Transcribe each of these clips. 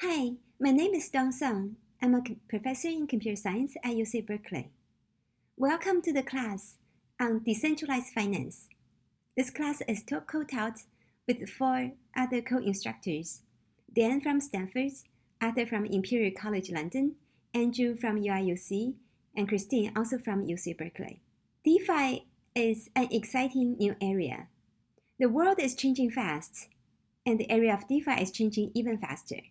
Hi, my name is Dong Song. I'm a professor in computer science at UC Berkeley. Welcome to the class on decentralized finance. This class is co-taught with 4 other co-instructors: Dan from Stanford, Arthur from Imperial College London, Andrew from UIUC, and Christine also from UC Berkeley. DeFi is an exciting new area. The world is changing fast, and the area of DeFi is changing even faster.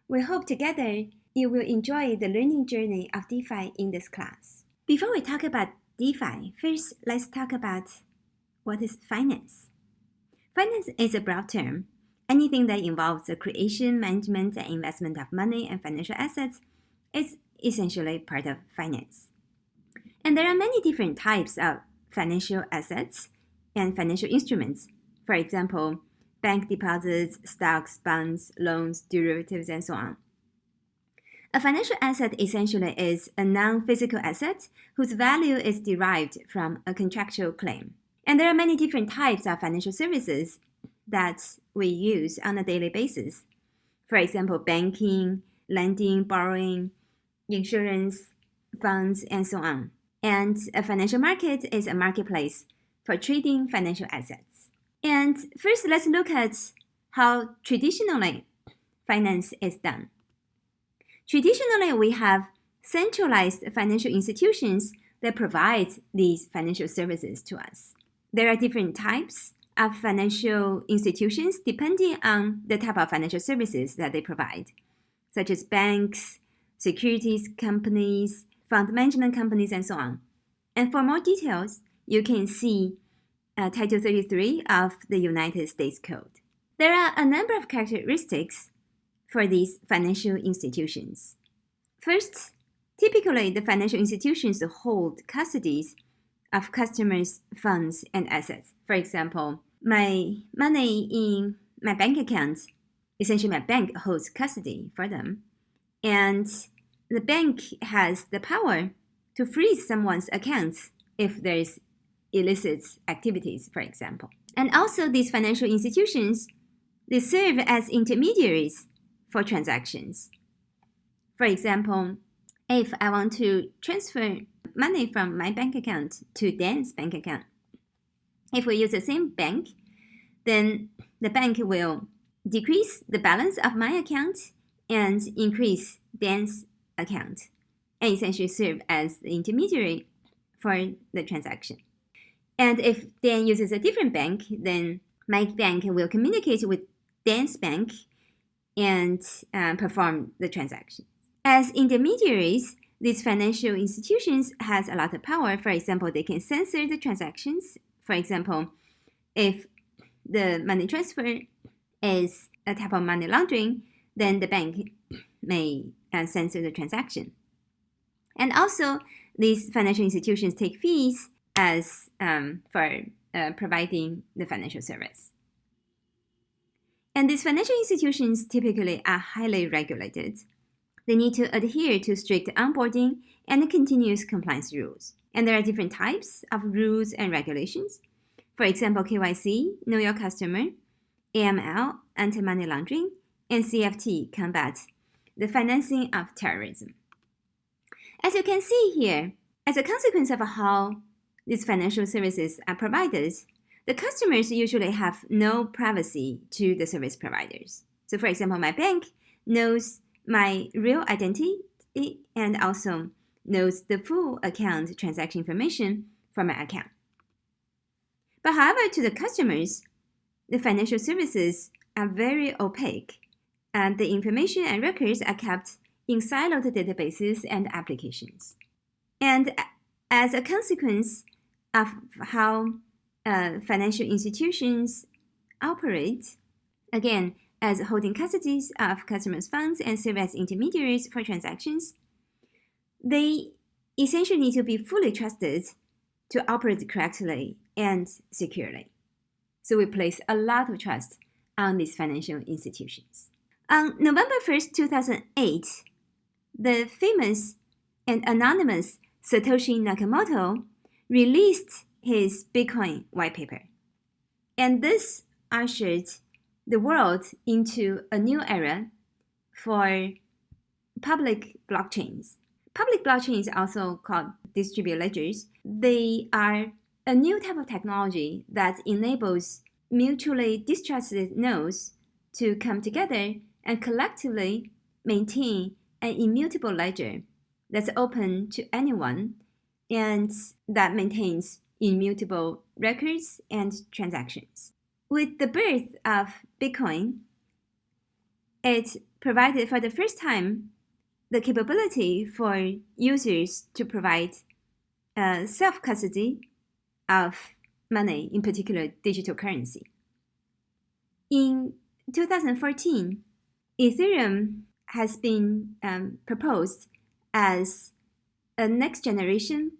We hope together you will enjoy the learning journey of DeFi in this class. Before we talk about DeFi, first let's talk about what is finance. Finance is a broad term. Anything that involves the creation, management, and investment of money and financial assets is essentially part of finance. And there are many different types of financial assets and financial instruments. For example, bank deposits, stocks, bonds, loans, derivatives, and so on. A financial asset essentially is a non-physical asset whose value is derived from a contractual claim. And there are many different types of financial services that we use on a daily basis. For example, banking, lending, borrowing, insurance, funds, and so on. And a financial market is a marketplace for trading financial assets. And first, let's look at how traditionally finance is done. Traditionally, we have centralized financial institutions that provide these financial services to us. There are different types of financial institutions depending on the type of financial services that they provide, such as banks, securities companies, fund management companies, and so on. And for more details, you can see Title 33 of the United States Code. There are a number of characteristics for these financial institutions. First, typically the financial institutions hold custodies of customers' funds and assets. For example, my money in my bank account, essentially my bank holds custody for them. And the bank has the power to freeze someone's accounts if there's illicit activities, for example. And also these financial institutions, they serve as intermediaries for transactions. For example, if I want to transfer money from my bank account to Dan's bank account, if we use the same bank, then the bank will decrease the balance of my account and increase Dan's account, and essentially serve as the intermediary for the transaction. And if Dan uses a different bank, then my bank will communicate with Dan's bank and perform the transaction. As intermediaries, these financial institutions has a lot of power. For example, they can censor the transactions. For example, if the money transfer is a type of money laundering, then the bank may censor the transaction. And also, these financial institutions take fees as for providing the financial service. And these financial institutions typically are highly regulated. They need to adhere to strict onboarding and continuous compliance rules. And there are different types of rules and regulations. For example, KYC, Know Your Customer, AML, anti-money laundering, and CFT, combat the financing of terrorism. As you can see here, as a consequence of how these financial services are provided, the customers usually have no privacy to the service providers. So for example, my bank knows my real identity and also knows the full account transaction information for my account. But however, to the customers, the financial services are very opaque, and the information and records are kept in siloed databases and applications. And as a consequence of how financial institutions operate, again, as holding custodies of customers' funds and serve as intermediaries for transactions, they essentially need to be fully trusted to operate correctly and securely. So we place a lot of trust on these financial institutions. On November 1st, 2008, the famous and anonymous Satoshi Nakamoto released his Bitcoin white paper. And this ushered the world into a new era for public blockchains. Public blockchains, also called distributed ledgers, they are a new type of technology that enables mutually distrusted nodes to come together and collectively maintain an immutable ledger that's open to anyone and that maintains immutable records and transactions. With the birth of Bitcoin, it provided for the first time the capability for users to provide self-custody of money, in particular digital currency. In 2014, Ethereum has been proposed as a next generation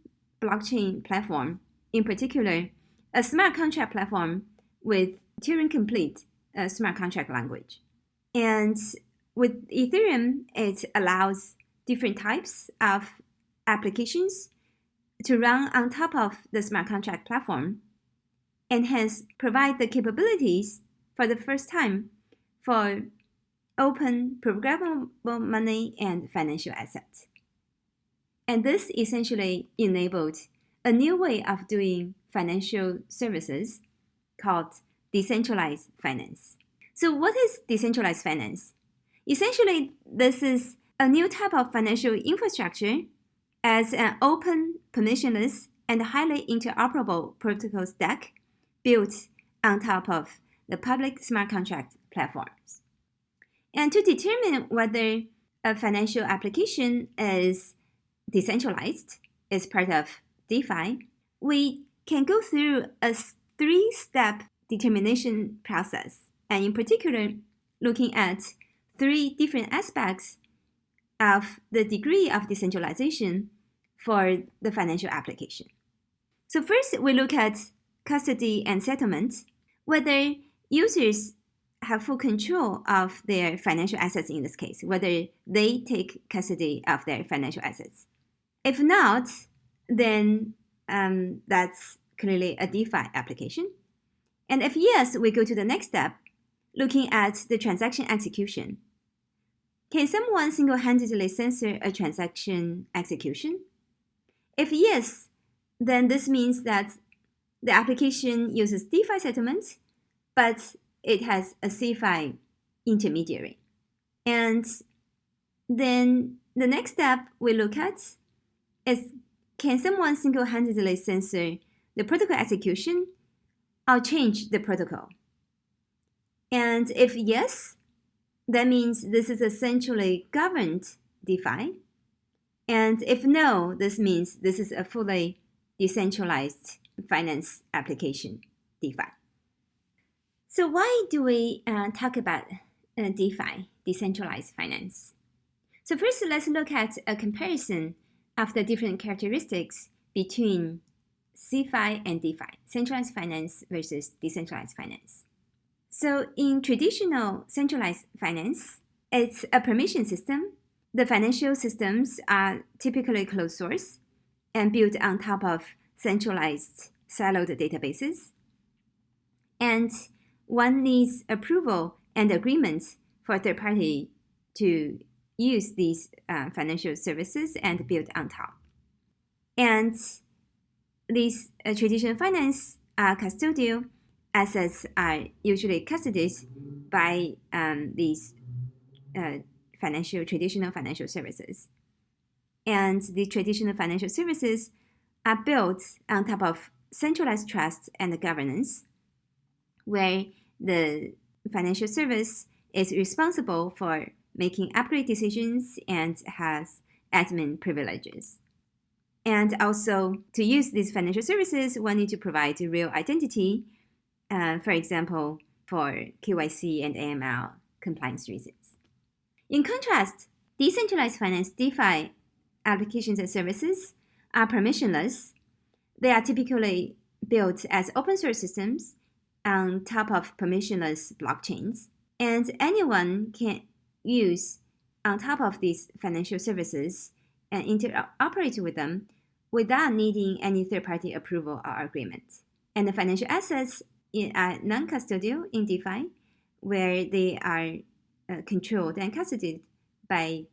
blockchain platform, in particular a smart contract platform with Turing-complete smart contract language. And with Ethereum, it allows different types of applications to run on top of the smart contract platform and hence provide the capabilities for the first time for open programmable money and financial assets. And this essentially enabled a new way of doing financial services called decentralized finance. So what is decentralized finance? Essentially, this is a new type of financial infrastructure as an open, permissionless, and highly interoperable protocol stack built on top of the public smart contract platforms. And to determine whether a financial application is decentralized, is part of DeFi, we can go through a three-step determination process, and in particular, looking at three different aspects of the degree of decentralization for the financial application. So first, we look at custody and settlement, whether users have full control of their financial assets in this case, whether they take custody of their financial assets. If not, then that's clearly a DeFi application. And if yes, we go to the next step, looking at the transaction execution. Can someone single-handedly censor a transaction execution? If yes, then this means that the application uses DeFi settlement, but it has a CeFi intermediary. And then the next step we look at is, can someone single-handedly censor the protocol execution or change the protocol? And if yes, that means this is essentially governed DeFi. And if no, this means this is a fully decentralized finance application, DeFi. So why do we talk about DeFi, decentralized finance? So first, let's look at a comparison of the different characteristics between CeFi and DeFi, centralized finance versus decentralized finance. So in traditional centralized finance, it's a permission system. The financial systems are typically closed source and built on top of centralized siloed databases. And one needs approval and agreement for a third party to use these financial services and build on top. And these traditional finance are custodial. Assets are usually custodied by these traditional financial services. And the traditional financial services are built on top of centralized trust and governance, where the financial service is responsible for making upgrade decisions and has admin privileges. And also, to use these financial services, one needs to provide a real identity, for example, for KYC and AML compliance reasons. In contrast, decentralized finance DeFi applications and services are permissionless. They are typically built as open source systems on top of permissionless blockchains, and anyone can use on top of these financial services and interoperate with them without needing any third-party approval or agreement. And the financial assets are non-custodial in DeFi, where they are controlled and custodied by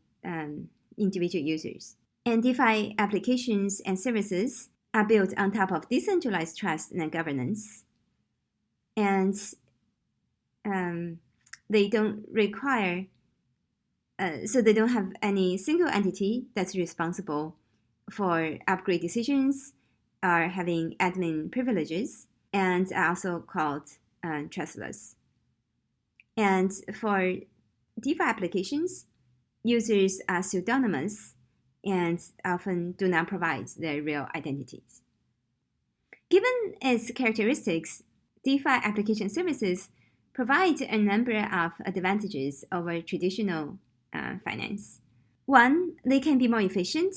individual users. And DeFi applications and services are built on top of decentralized trust and governance. And they don't require, so they don't have any single entity that's responsible for upgrade decisions or having admin privileges, and are also called trustless. And for DeFi applications, users are pseudonymous and often do not provide their real identities. Given its characteristics, DeFi application services provide a number of advantages over traditional finance. One, they can be more efficient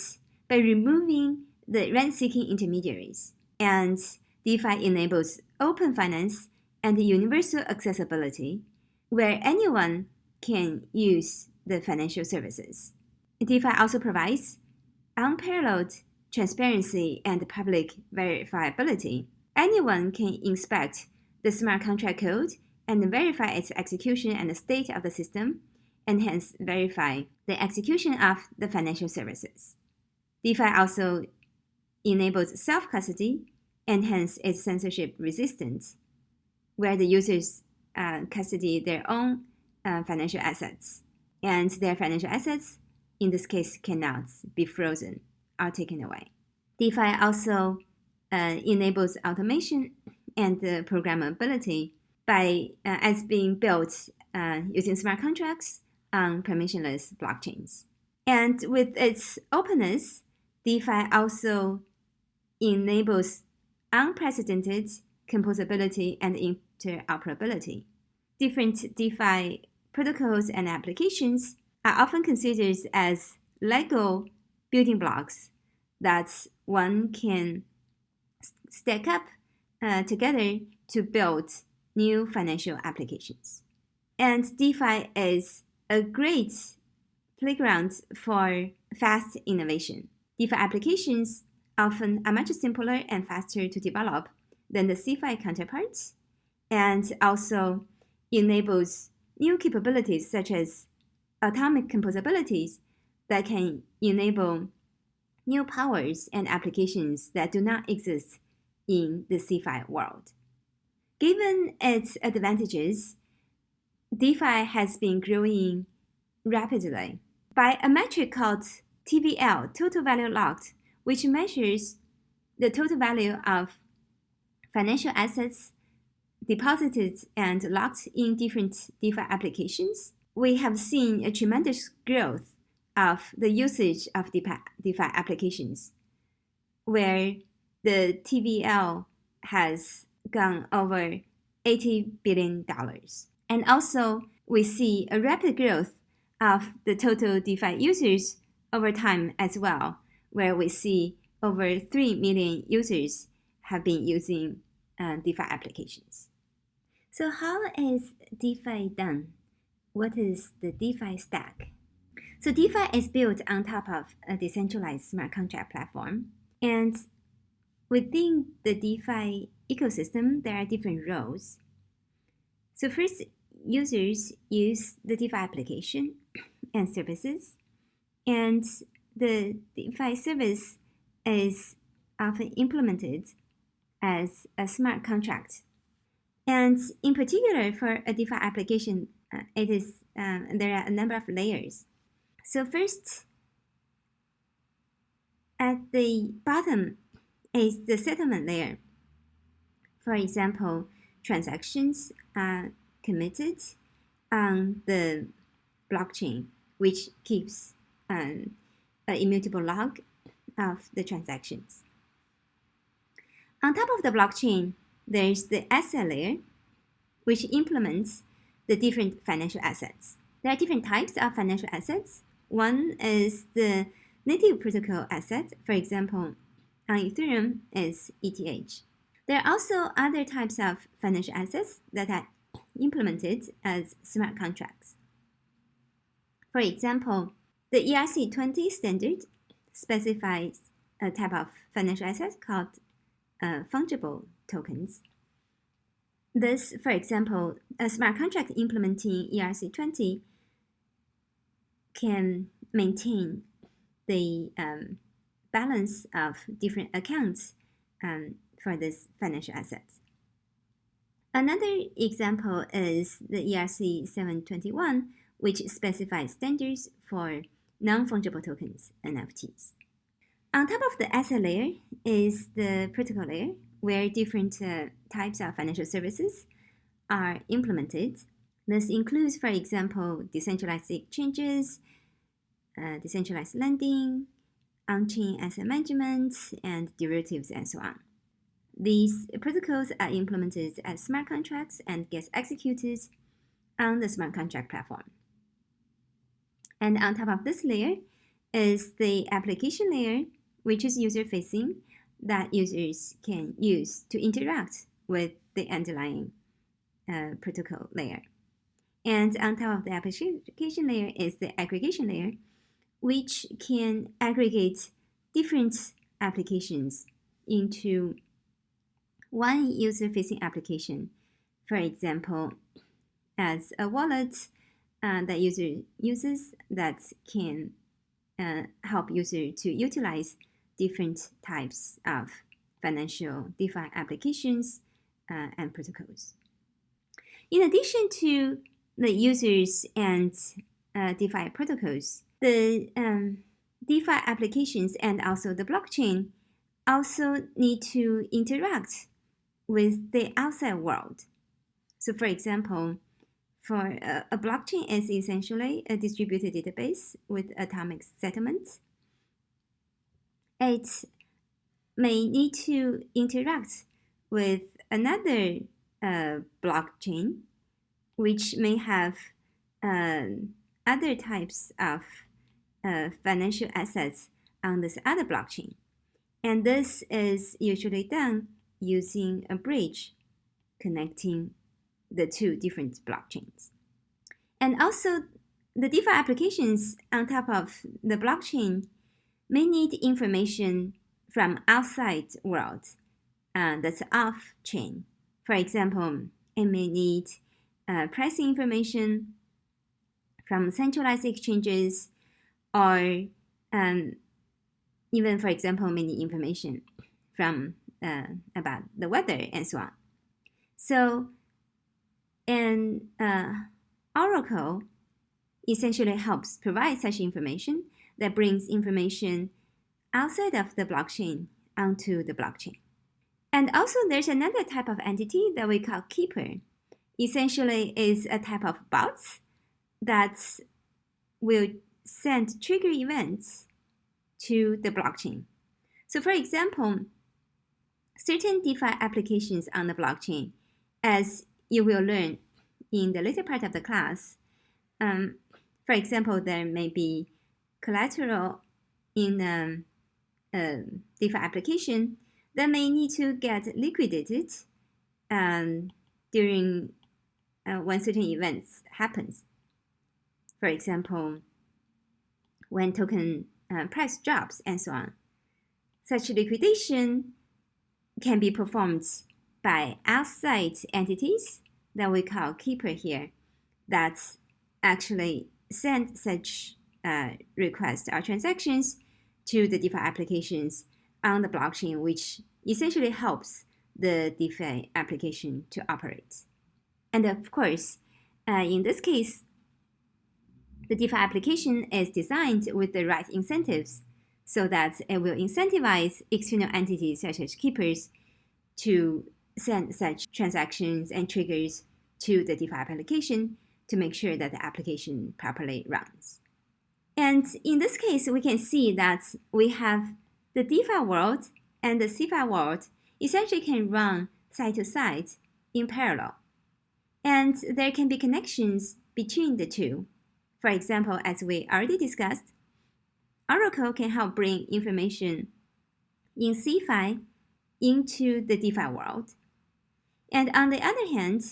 by removing the rent-seeking intermediaries, and DeFi enables open finance and universal accessibility, where anyone can use the financial services. DeFi also provides unparalleled transparency and public verifiability. Anyone can inspect the smart contract code and verify its execution and the state of the system, and hence verify the execution of the financial services. DeFi also enables self-custody and hence is censorship resistant, where the users custody their own financial assets, and their financial assets in this case cannot be frozen or taken away. DeFi also enables automation and programmability by as being built using smart contracts on permissionless blockchains. And with its openness, DeFi also enables unprecedented composability and interoperability. Different DeFi protocols and applications are often considered as Lego building blocks that one can stack up together to build new financial applications. And DeFi is a great playground for fast innovation. DeFi applications often are much simpler and faster to develop than the CeFi counterparts, and also enables new capabilities such as atomic composabilities that can enable new powers and applications that do not exist in the CeFi world. Given its advantages, DeFi has been growing rapidly by a metric called TVL, total value locked, which measures the total value of financial assets deposited and locked in different DeFi applications. We have seen a tremendous growth of the usage of DeFi applications, where the TVL has gone over $80 billion. And also, we see a rapid growth of the total DeFi users over time as well, where we see over 3 million users have been using DeFi applications. So how is DeFi done? What is the DeFi Stack? So DeFi is built on top of a decentralized smart contract platform. And within the DeFi ecosystem, there are different roles. So first, users use the DeFi application and services. And the DeFi service is often implemented as a smart contract. And in particular, for a DeFi application, there are a number of layers. So first, at the bottom is the settlement layer. For example, transactions are committed on the blockchain, which keeps an immutable log of the transactions. On top of the blockchain, there's the asset layer, which implements the different financial assets. There are different types of financial assets. One is the native protocol asset. For example, on Ethereum is ETH. There are also other types of financial assets that are implemented as smart contracts. For example, the ERC20 standard specifies a type of financial asset called fungible tokens. Thus, for example, a smart contract implementing ERC20 can maintain the balance of different accounts for this financial assets. Another example is the ERC 721, which specifies standards for non-fungible tokens, NFTs. On top of the asset layer is the protocol layer, where different types of financial services are implemented. This includes, for example, decentralized exchanges, decentralized lending, on-chain asset management, and derivatives, and so on. These protocols are implemented as smart contracts and get executed on the smart contract platform. And on top of this layer is the application layer, which is user-facing, that users can use to interact with the underlying protocol layer. And on top of the application layer is the aggregation layer, which can aggregate different applications into one user-facing application. For example, as a wallet that user uses that can help user to utilize different types of financial DeFi applications and protocols. In addition to the users and DeFi protocols, the DeFi applications and also the blockchain also need to interact with the outside world. So for example, for a blockchain is essentially a distributed database with atomic settlements. It may need to interact with another blockchain, which may have other types of financial assets on this other blockchain. And this is usually done using a bridge connecting the two different blockchains. And also, the DeFi applications on top of the blockchain may need information from outside world that's off-chain. For example, it may need pricing information from centralized exchanges, or even, for example, many information from about the weather and so on. So, an Oracle essentially helps provide such information that brings information outside of the blockchain onto the blockchain. And also, there's another type of entity that we call keeper. Essentially, is a type of bots that will send trigger events to the blockchain. So for example, certain DeFi applications on the blockchain, as you will learn in the later part of the class, for example, there may be collateral in a DeFi application that may need to get liquidated during when certain events happens. For example, when token price drops and so on. Such liquidation can be performed by outside entities that we call keeper here, that actually send such requests or transactions to the DeFi applications on the blockchain, which essentially helps the DeFi application to operate. And of course, in this case, the DeFi application is designed with the right incentives so that it will incentivize external entities such as keepers to send such transactions and triggers to the DeFi application to make sure that the application properly runs. And in this case, we can see that we have the DeFi world and the CeFi world essentially can run side to side in parallel. And there can be connections between the two. For example, as we already discussed, Oracle can help bring information in CeFi into the DeFi world. And on the other hand,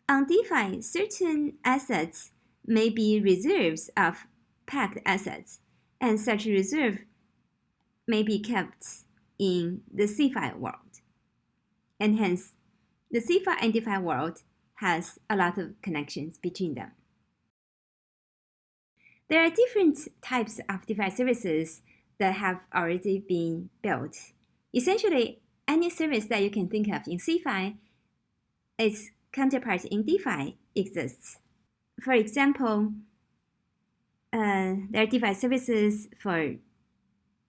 on DeFi, certain assets may be reserves of packed assets, and such reserve may be kept in the CeFi world. And hence, the CeFi and DeFi world has a lot of connections between them. There are different types of DeFi services that have already been built. Essentially, any service that you can think of in CeFi, its counterpart in DeFi exists. For example, there are DeFi services for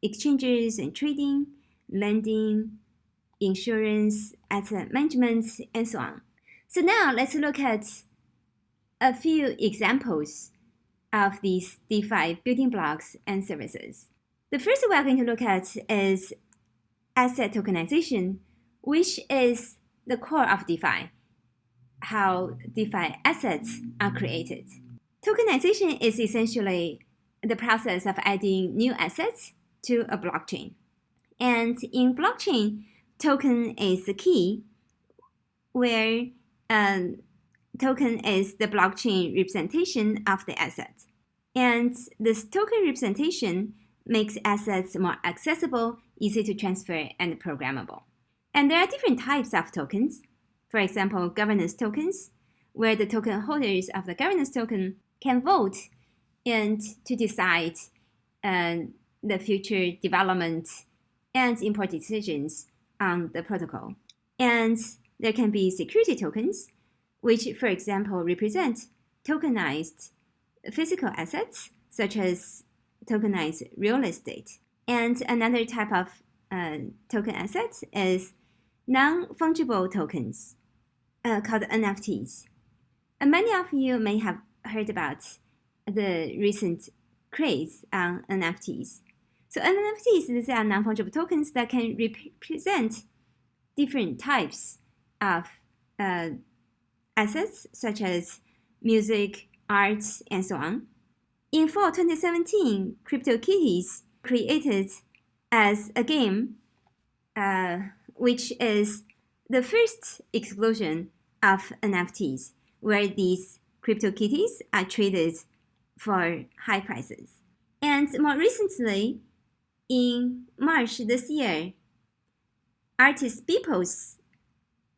exchanges and trading, lending, insurance, asset management, and so on. So now let's look at a few examples of these DeFi building blocks and services. The first we are going to look at is asset tokenization, which is the core of DeFi, how DeFi assets are created. Tokenization is essentially the process of adding new assets to a blockchain. And in blockchain, token is the key, where token is the blockchain representation of the asset. And this token representation makes assets more accessible, easy to transfer, and programmable. And there are different types of tokens. For example, governance tokens, where the token holders of the governance token can vote and to decide the future development and important decisions on the protocol. And there can be security tokens, which, for example, represent tokenized physical assets, such as tokenized real estate. And another type of token asset is non-fungible tokens, called NFTs. And many of you may have heard about the recent craze on NFTs. So NFTs, these are non-fungible tokens that can represent different types of assets, such as music, arts, and so on. In fall 2017, CryptoKitties created as a game, which is the first explosion of NFTs, where these CryptoKitties are traded for high prices. And more recently, in March this year, artist Beeple's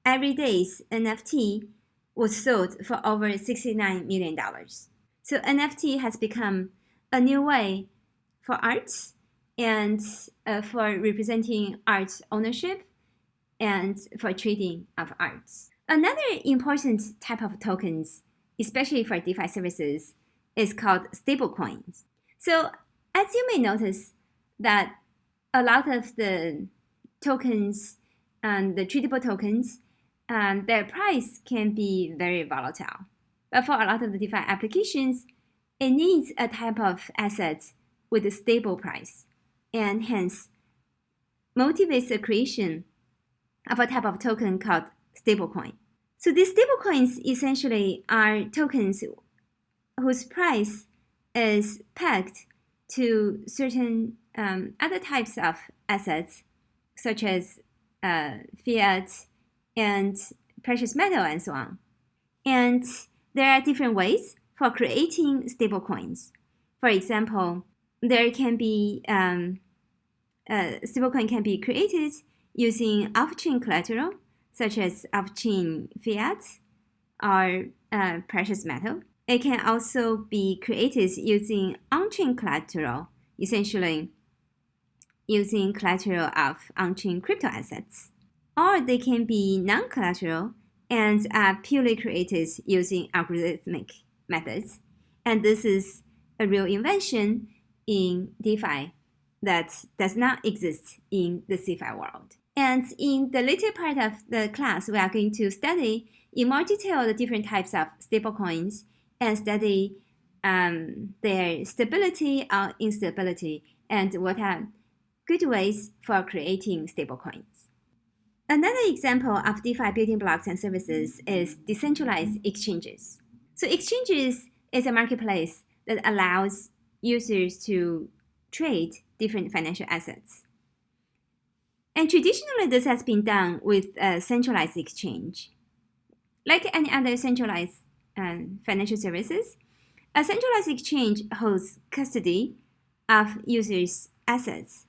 Everyday's NFT was sold for over $69 million. So NFT has become a new way for arts and for representing art ownership and for trading of arts. Another important type of tokens, especially for DeFi services, is called stablecoins. So as you may notice that a lot of the tokens and the tradable tokens, their price can be very volatile. But for a lot of the DeFi applications, it needs a type of asset with a stable price, and hence motivates the creation of a type of token called stablecoin. So these stablecoins essentially are tokens whose price is pegged to certain other types of assets, such as fiat and precious metal and so on. And there are different ways for creating stablecoins. For example, there can be stablecoin can be created using off-chain collateral, such as off-chain fiat or precious metal. It can also be created using on-chain collateral, essentially using collateral of on-chain crypto assets. Or they can be non-collateral and are purely created using algorithmic methods. And this is a real invention in DeFi that does not exist in the CeFi world. And in the later part of the class, we are going to study in more detail the different types of stablecoins and study their stability or instability and what are good ways for creating stablecoins. Another example of DeFi building blocks and services is decentralized exchanges. So exchanges is a marketplace that allows users to trade different financial assets. And traditionally, this has been done with a centralized exchange. Like any other centralized financial services, a centralized exchange holds custody of users' assets.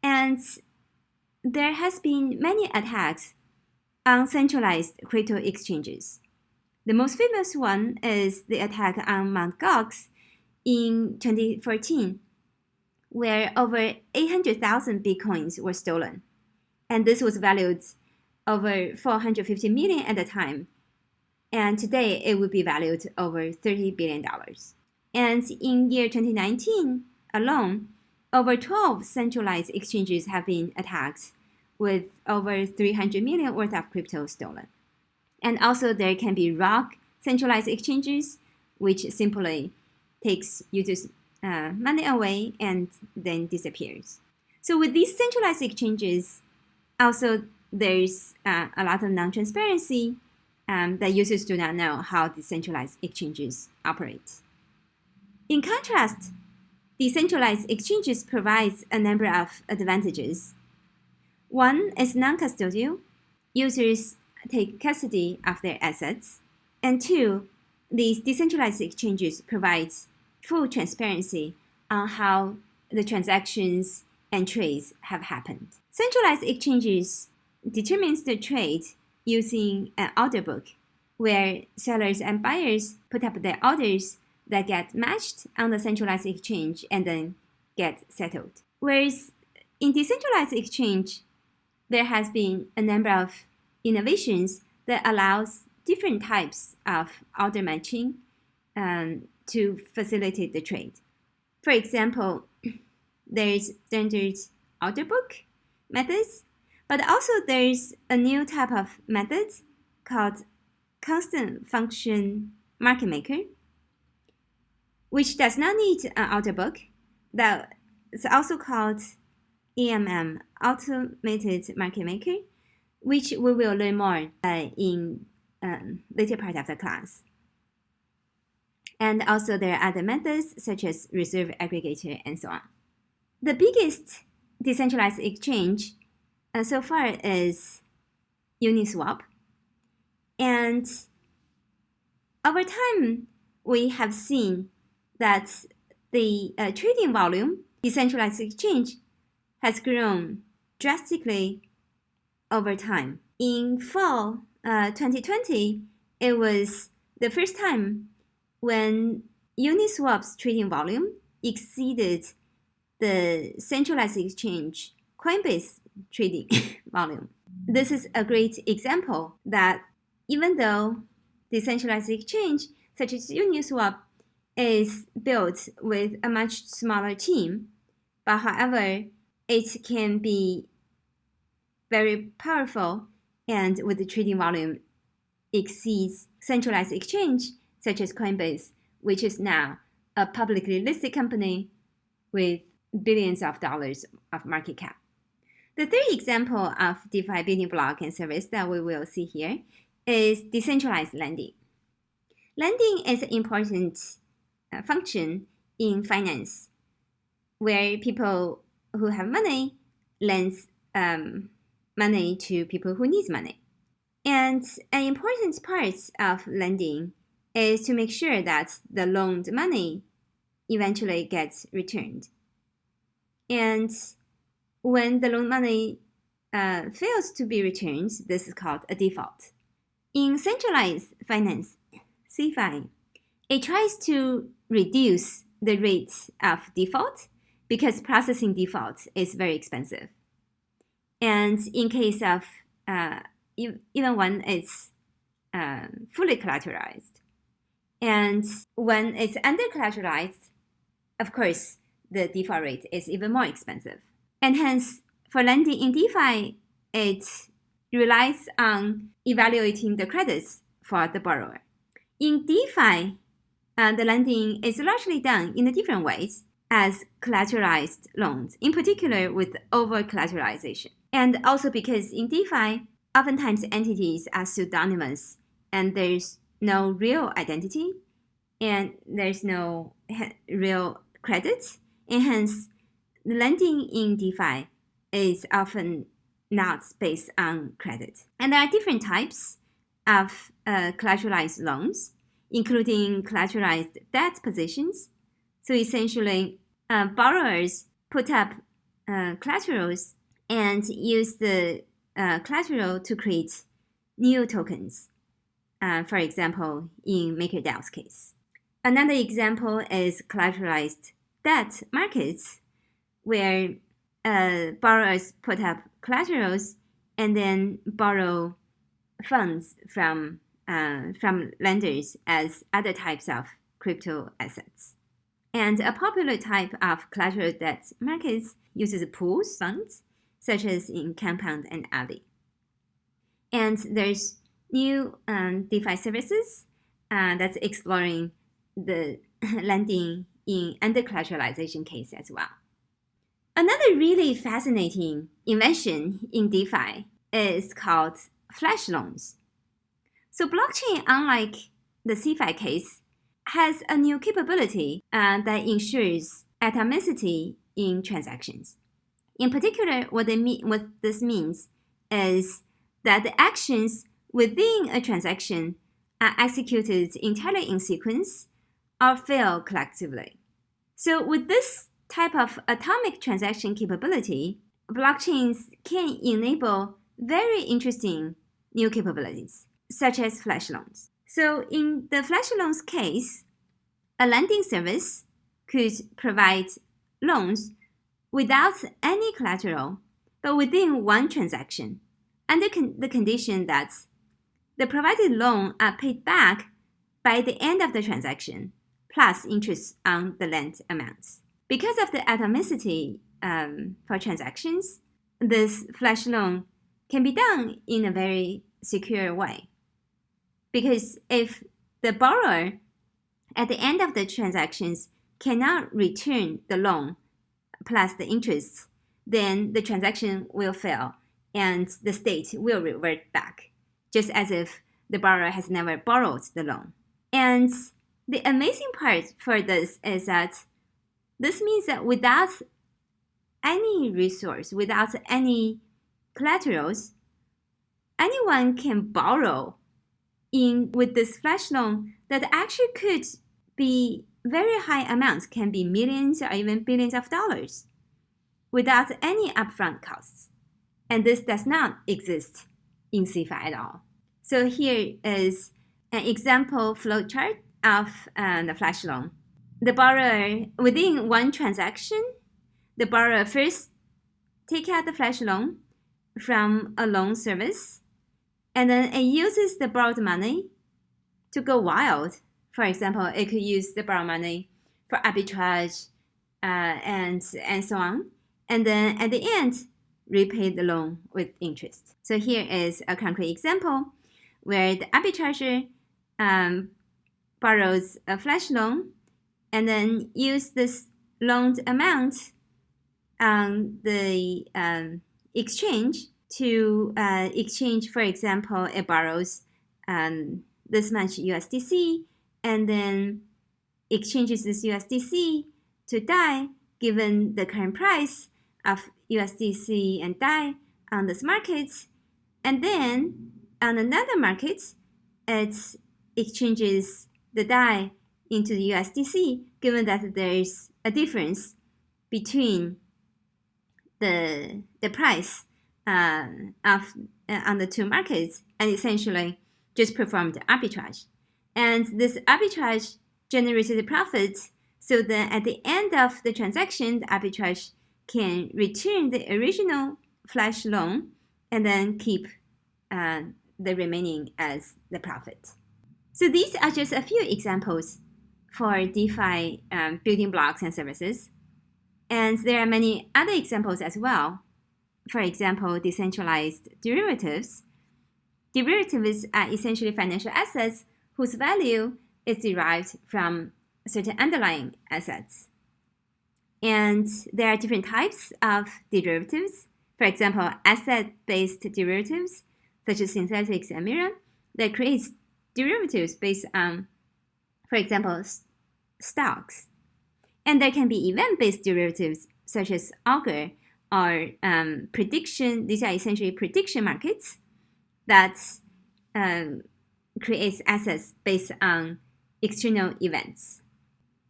And there has been many attacks on centralized crypto exchanges. The most famous one is the attack on Mt. Gox in 2014, where over 800,000 Bitcoins were stolen. And this was valued over 450 million at the time. And today it would be valued over $30 billion. And in year 2019 alone, over 12 centralized exchanges have been attacked with over 300 million worth of crypto stolen. And also there can be rogue centralized exchanges, which simply takes users' money away and then disappears. So with these centralized exchanges, also there's a lot of non-transparency that users do not know how decentralized exchanges operate. In contrast, decentralized exchanges provide a number of advantages. One is non-custodial. Users take custody of their assets. And two, these decentralized exchanges provide full transparency on how the transactions and trades have happened. Centralized exchanges determines the trade using an order book, where sellers and buyers put up their orders that get matched on the centralized exchange and then get settled. Whereas in decentralized exchange, there has been a number of innovations that allows different types of order matching to facilitate the trade. For example, there's standard order book methods, but also there's a new type of method called constant function market maker, which does not need an order book. That is also called AMM, automated market maker, which we will learn more in later part of the class. And also there are other methods such as reserve aggregator and so on. The biggest decentralized exchange so far is Uniswap. And over time, we have seen that the trading volume, decentralized exchange, has grown drastically over time. In fall 2020, it was the first time when Uniswap's trading volume exceeded the centralized exchange Coinbase trading volume. This is a great example that even though decentralized exchange such as Uniswap is built with a much smaller team, but however, it can be very powerful and with the trading volume exceeds centralized exchange such as Coinbase, which is now a publicly listed company with billions of dollars of market cap. The third example of DeFi building block and service that we will see here is decentralized lending. Lending is an important function in finance, where people who have money lend money to people who need money. And an important part of lending is to make sure that the loaned money eventually gets returned. And when the loan money fails to be returned, this is called a default. In centralized finance, CeFi, it tries to reduce the rate of default because processing default is very expensive. And in case of even when it's fully collateralized, and when it's under collateralized, of course, the default rate is even more expensive. And hence, for lending in DeFi, it relies on evaluating the credits for the borrower. In DeFi, the lending is largely done in different ways as collateralized loans, in particular with over-collateralization. And also because in DeFi, oftentimes entities are pseudonymous and there's no real identity and there's no real credit. And hence, the lending in DeFi is often not based on credit. And there are different types of collateralized loans, including collateralized debt positions. So essentially, borrowers put up collaterals and use the collateral to create new tokens, for example, in MakerDAO's case. Another example is collateralized debt markets, where borrowers put up collaterals and then borrow funds from lenders as other types of crypto assets. And a popular type of collateral debt markets uses pools funds, such as in Compound and Ally. And there's new DeFi services that's exploring the lending in under collateralization case as well. Another really fascinating invention in DeFi is called flash loans. So blockchain, unlike the CeFi case, has a new capability that ensures atomicity in transactions. In particular, what this means is that the actions within a transaction are executed entirely in sequence or fail collectively. So with this type of atomic transaction capability, blockchains can enable very interesting new capabilities, such as flash loans. So in the flash loans case, a lending service could provide loans without any collateral, but within one transaction, under the condition that the provided loan are paid back by the end of the transaction, plus interest on the lent amounts. Because of the atomicity for transactions, this flash loan can be done in a very secure way. Because if the borrower at the end of the transactions cannot return the loan plus the interest, then the transaction will fail and the state will revert back, just as if the borrower has never borrowed the loan. And the amazing part for this is that this means that without any resource, without any collaterals, anyone can borrow with this flash loan that actually could be very high amounts, can be millions or even billions of dollars, without any upfront costs. And this does not exist in CeFi at all. So here is an example flowchart of the flash loan. The borrower, within one transaction, the borrower first take out the flash loan from a loan service, and then it uses the borrowed money to go wild. For example, it could use the borrowed money for arbitrage and so on. And then at the end, repay the loan with interest. So here is a concrete example where the arbitrager borrows a flash loan and then use this loaned amount on the exchange to exchange. For example, it borrows this much USDC and then exchanges this USDC to DAI given the current price of USDC and DAI on this market. And then on another market, it exchanges the DAI into the USDC given that there is a difference between the price on the two markets, and essentially just performed arbitrage. And this arbitrage generated a profit, so that at the end of the transaction, the arbitrage can return the original flash loan and then keep the remaining as the profit. So these are just a few examples for DeFi building blocks and services. And there are many other examples as well. For example, decentralized derivatives. Derivatives are essentially financial assets whose value is derived from certain underlying assets. And there are different types of derivatives. For example, asset-based derivatives, such as synthetics and mirror, that creates derivatives based on, for example, stocks. And there can be event-based derivatives, such as Augur or prediction. These are essentially prediction markets that creates assets based on external events.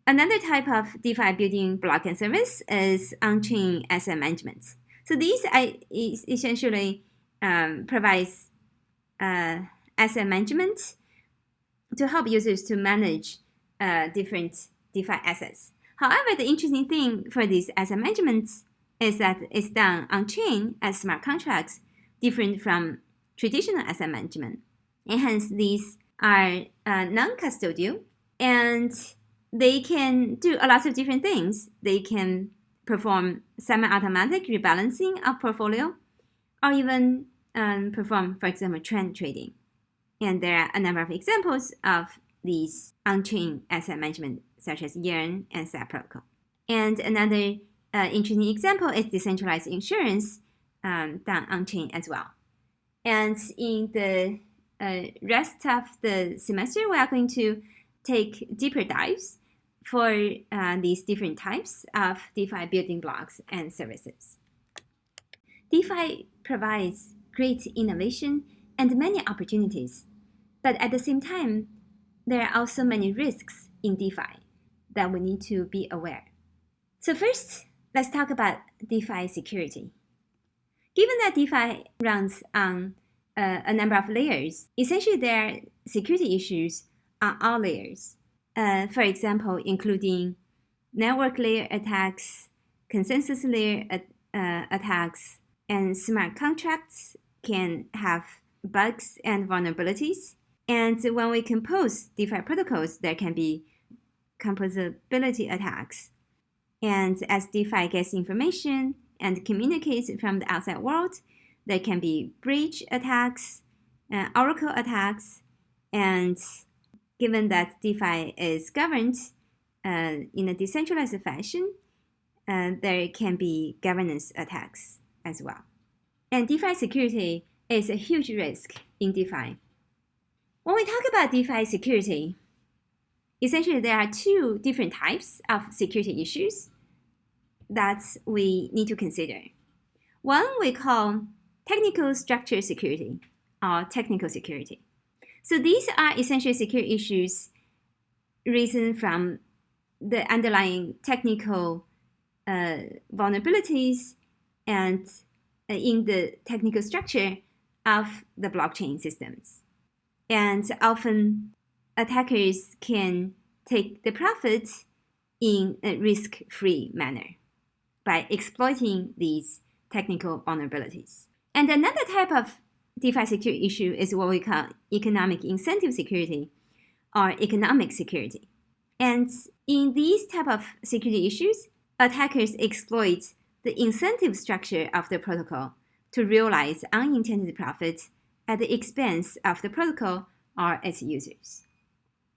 Another type of DeFi building block and service is on-chain asset management. So these essentially provides asset management to help users to manage different DeFi assets. However, the interesting thing for these asset management is that it's done on-chain as smart contracts, different from traditional asset management. And hence, these are non-custodial, and they can do a lot of different things. They can perform semi-automatic rebalancing of portfolio, or even perform, for example, trend trading. And there are a number of examples of these on-chain asset management, such as Yearn and SAP protocol. And another interesting example is decentralized insurance done on-chain as well. And in the rest of the semester, we are going to take deeper dives for these different types of DeFi building blocks and services. DeFi provides great innovation and many opportunities, but at the same time, there are also many risks in DeFi that we need to be aware. So first, let's talk about DeFi security. Given that DeFi runs on a number of layers, essentially there are security issues on all layers. For example, including network layer attacks, consensus layer attacks, and smart contracts can have bugs and vulnerabilities. And when we compose DeFi protocols, there can be composability attacks. And as DeFi gets information and communicates from the outside world, there can be breach attacks, oracle attacks, and given that DeFi is governed in a decentralized fashion, there can be governance attacks as well. And DeFi security is a huge risk in DeFi. When we talk about DeFi security, essentially there are two different types of security issues that we need to consider. One we call technical structure security or technical security. So these are essentially security issues risen from the underlying technical vulnerabilities and in the technical structure of the blockchain systems. And often attackers can take the profit in a risk-free manner by exploiting these technical vulnerabilities. And another type of DeFi security issue is what we call economic incentive security or economic security. And in these type of security issues, attackers exploit the incentive structure of the protocol to realize unintended profit at the expense of the protocol or its users.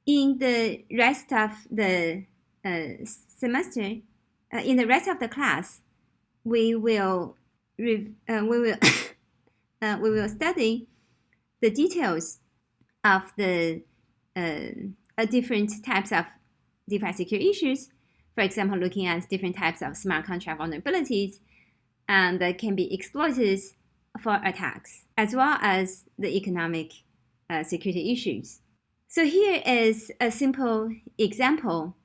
In the rest of the semester, in the rest of the class, we will study the details of the different types of DeFi security issues. For example, looking at different types of smart contract vulnerabilities that can be exploited for attacks, as well as the economic security issues. So here is a simple example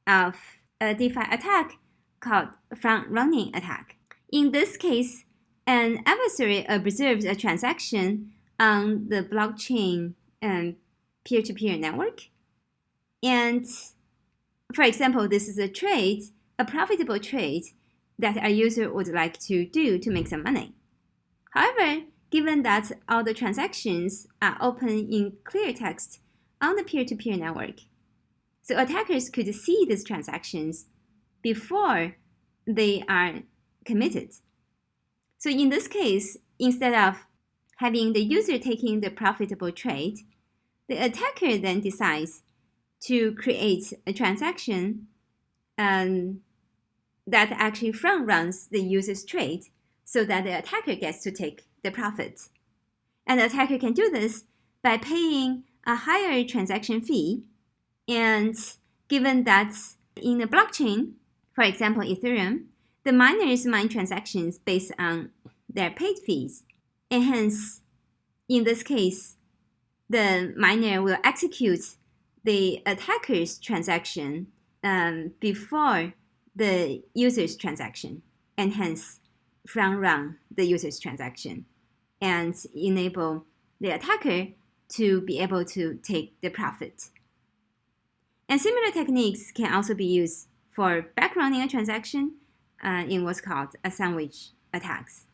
of a DeFi attack called front-running attack. In this case, an adversary observes a transaction on the blockchain peer-to-peer network. And for example, this is a profitable trade that a user would like to do to make some money. However, given that all the transactions are open in clear text on the peer-to-peer network, so attackers could see these transactions before they are committed. So in this case, instead of having the user taking the profitable trade, the attacker then decides to create a transaction that actually front runs the user's trade so that the attacker gets to take the profit. And the attacker can do this by paying a higher transaction fee. And given that in a blockchain, for example, Ethereum, the miners mine transactions based on their paid fees. And hence, in this case, the miner will execute the attacker's transaction before the user's transaction, and hence front run the user's transaction and enable the attacker to be able to take the profit. And similar techniques can also be used for backrunning a transaction in what's called a sandwich attacks.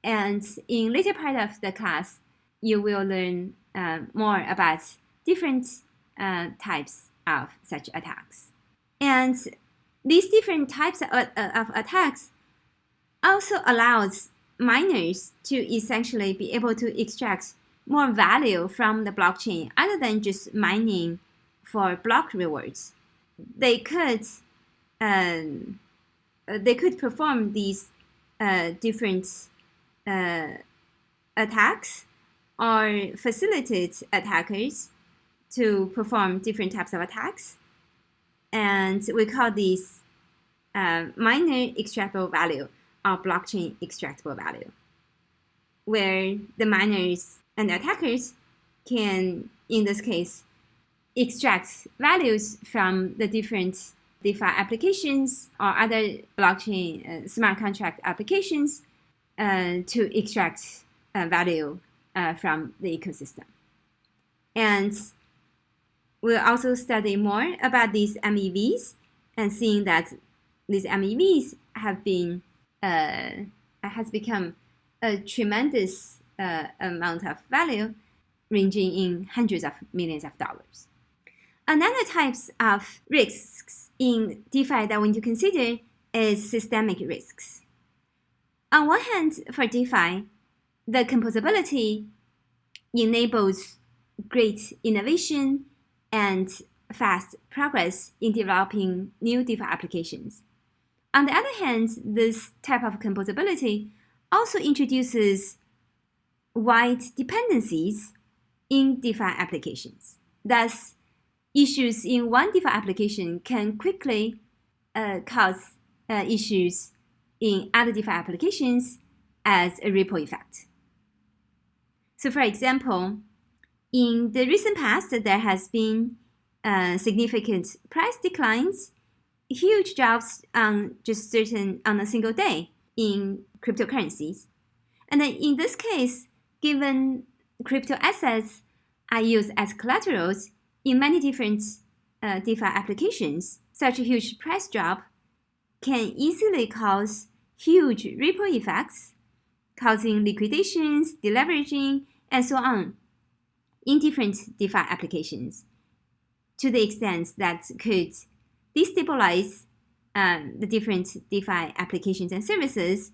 And in later part of the class, you will learn more about different types of such attacks. And these different types of attacks also allows miners to essentially be able to extract more value from the blockchain other than just mining for block rewards. They could perform these different attacks or facilitate attackers to perform different types of attacks. And we call these miner extractable value or blockchain extractable value, where the miners and attackers can, in this case, extract values from the different DeFi applications or other blockchain smart contract applications to extract value from the ecosystem. And we'll also study more about these MEVs and seeing that these MEVs have been has become a tremendous amount of value, ranging in hundreds of millions of dollars. Another types of risks in DeFi that we need to consider is systemic risks. On one hand, for DeFi, the composability enables great innovation and fast progress in developing new DeFi applications. On the other hand, this type of composability also introduces wide dependencies in DeFi applications. Thus, issues in one DeFi application can quickly cause issues in other DeFi applications as a ripple effect. So for example, in the recent past, there has been significant price declines, huge drops on a single day in cryptocurrencies. And then in this case, given crypto assets are used as collaterals in many different DeFi applications, such a huge price drop can easily cause huge ripple effects, causing liquidations, deleveraging, and so on in different DeFi applications, to the extent that could destabilize the different DeFi applications and services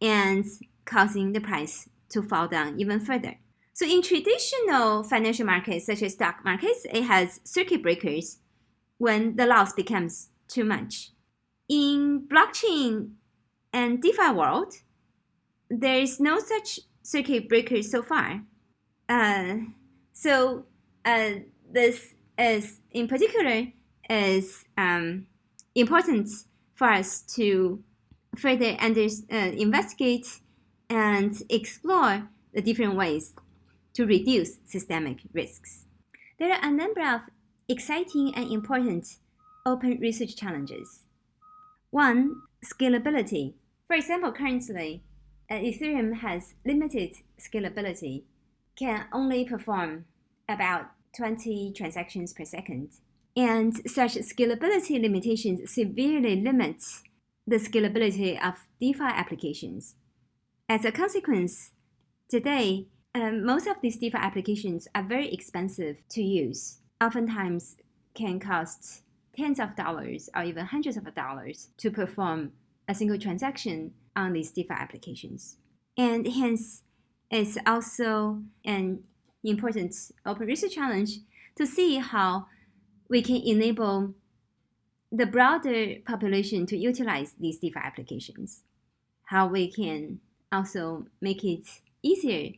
and causing the price to fall down even further. So in traditional financial markets, such as stock markets, it has circuit breakers when the loss becomes too much. In blockchain and DeFi world, there is no such circuit breakers so far. This is, in particular, is important for us to further investigate and explore the different ways to reduce systemic risks. There are a number of exciting and important open research challenges. One, scalability. For example, currently, Ethereum has limited scalability, can only perform about 20 transactions per second. And such scalability limitations severely limit the scalability of DeFi applications. As a consequence, today, most of these DeFi applications are very expensive to use, oftentimes can cost tens of dollars or even hundreds of dollars to perform a single transaction on these DeFi applications. And hence, it's also an important open research challenge to see how we can enable the broader population to utilize these DeFi applications, how we can also make it easier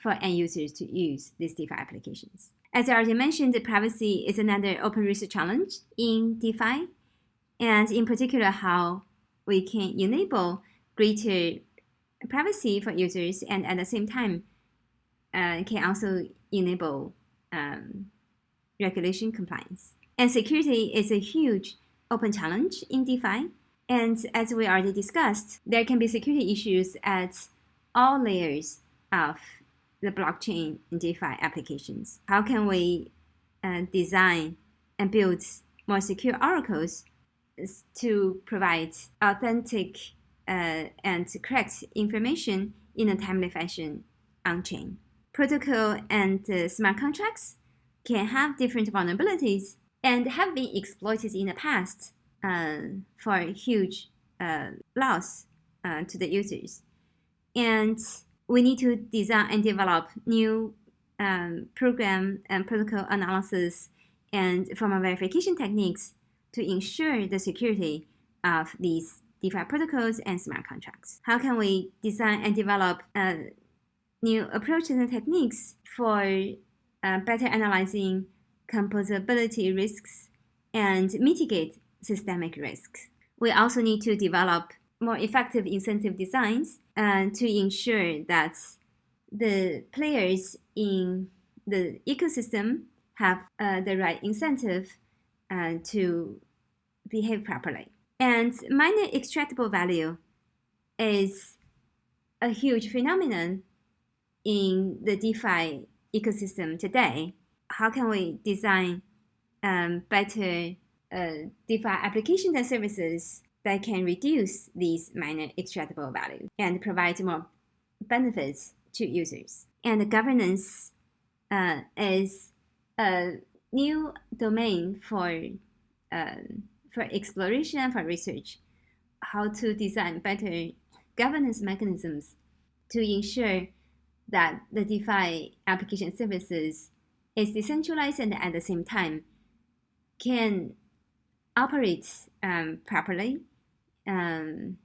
for end users to use these DeFi applications. As I already mentioned, privacy is another open research challenge in DeFi, and in particular, how we can enable greater privacy for users and at the same time can also enable regulation compliance. And security is a huge open challenge in DeFi. And as we already discussed, there can be security issues at all layers of the blockchain and DeFi applications. How can we design and build more secure oracles to provide authentic and correct information in a timely fashion on-chain. Protocol and smart contracts can have different vulnerabilities and have been exploited in the past for huge loss to the users. And we need to design and develop new program and protocol analysis and formal verification techniques to ensure the security of these DeFi protocols and smart contracts. How can we design and develop new approaches and techniques for better analyzing composability risks and mitigate systemic risks? We also need to develop more effective incentive designs to ensure that the players in the ecosystem have the right incentive to behave properly. And miner extractable value is a huge phenomenon in the DeFi ecosystem today. How can we design better DeFi applications and services that can reduce these miner extractable value and provide more benefits to users? And governance is a new domain for exploration and for research. How to design better governance mechanisms to ensure that the DeFi application services is decentralized and at the same time can operate properly and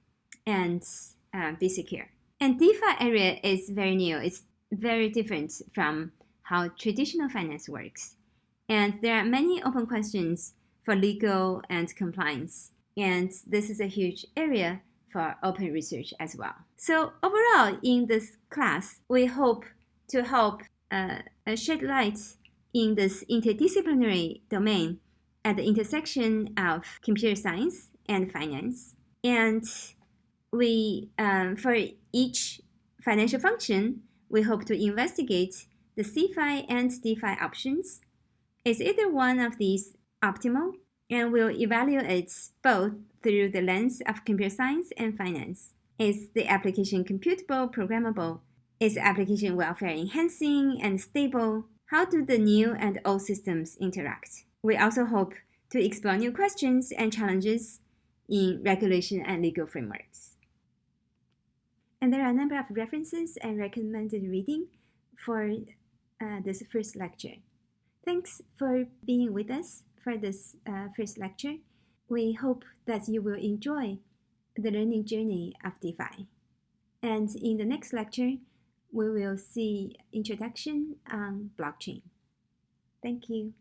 be secure. And DeFi area is very new. It's very different from how traditional finance works. And there are many open questions for legal and compliance. And this is a huge area for open research as well. So overall, in this class, we hope to help shed light in this interdisciplinary domain at the intersection of computer science and finance. And we, for each financial function, we hope to investigate the CeFi and DeFi options. Is either one of these optimal? And we'll evaluate both through the lens of computer science and finance. Is the application computable, programmable? Is the application welfare enhancing and stable? How do the new and old systems interact? We also hope to explore new questions and challenges in regulation and legal frameworks. And there are a number of references and recommended reading for this first lecture. Thanks for being with us for this first lecture. We hope that you will enjoy the learning journey of DeFi. And in the next lecture, we will see introduction on blockchain. Thank you.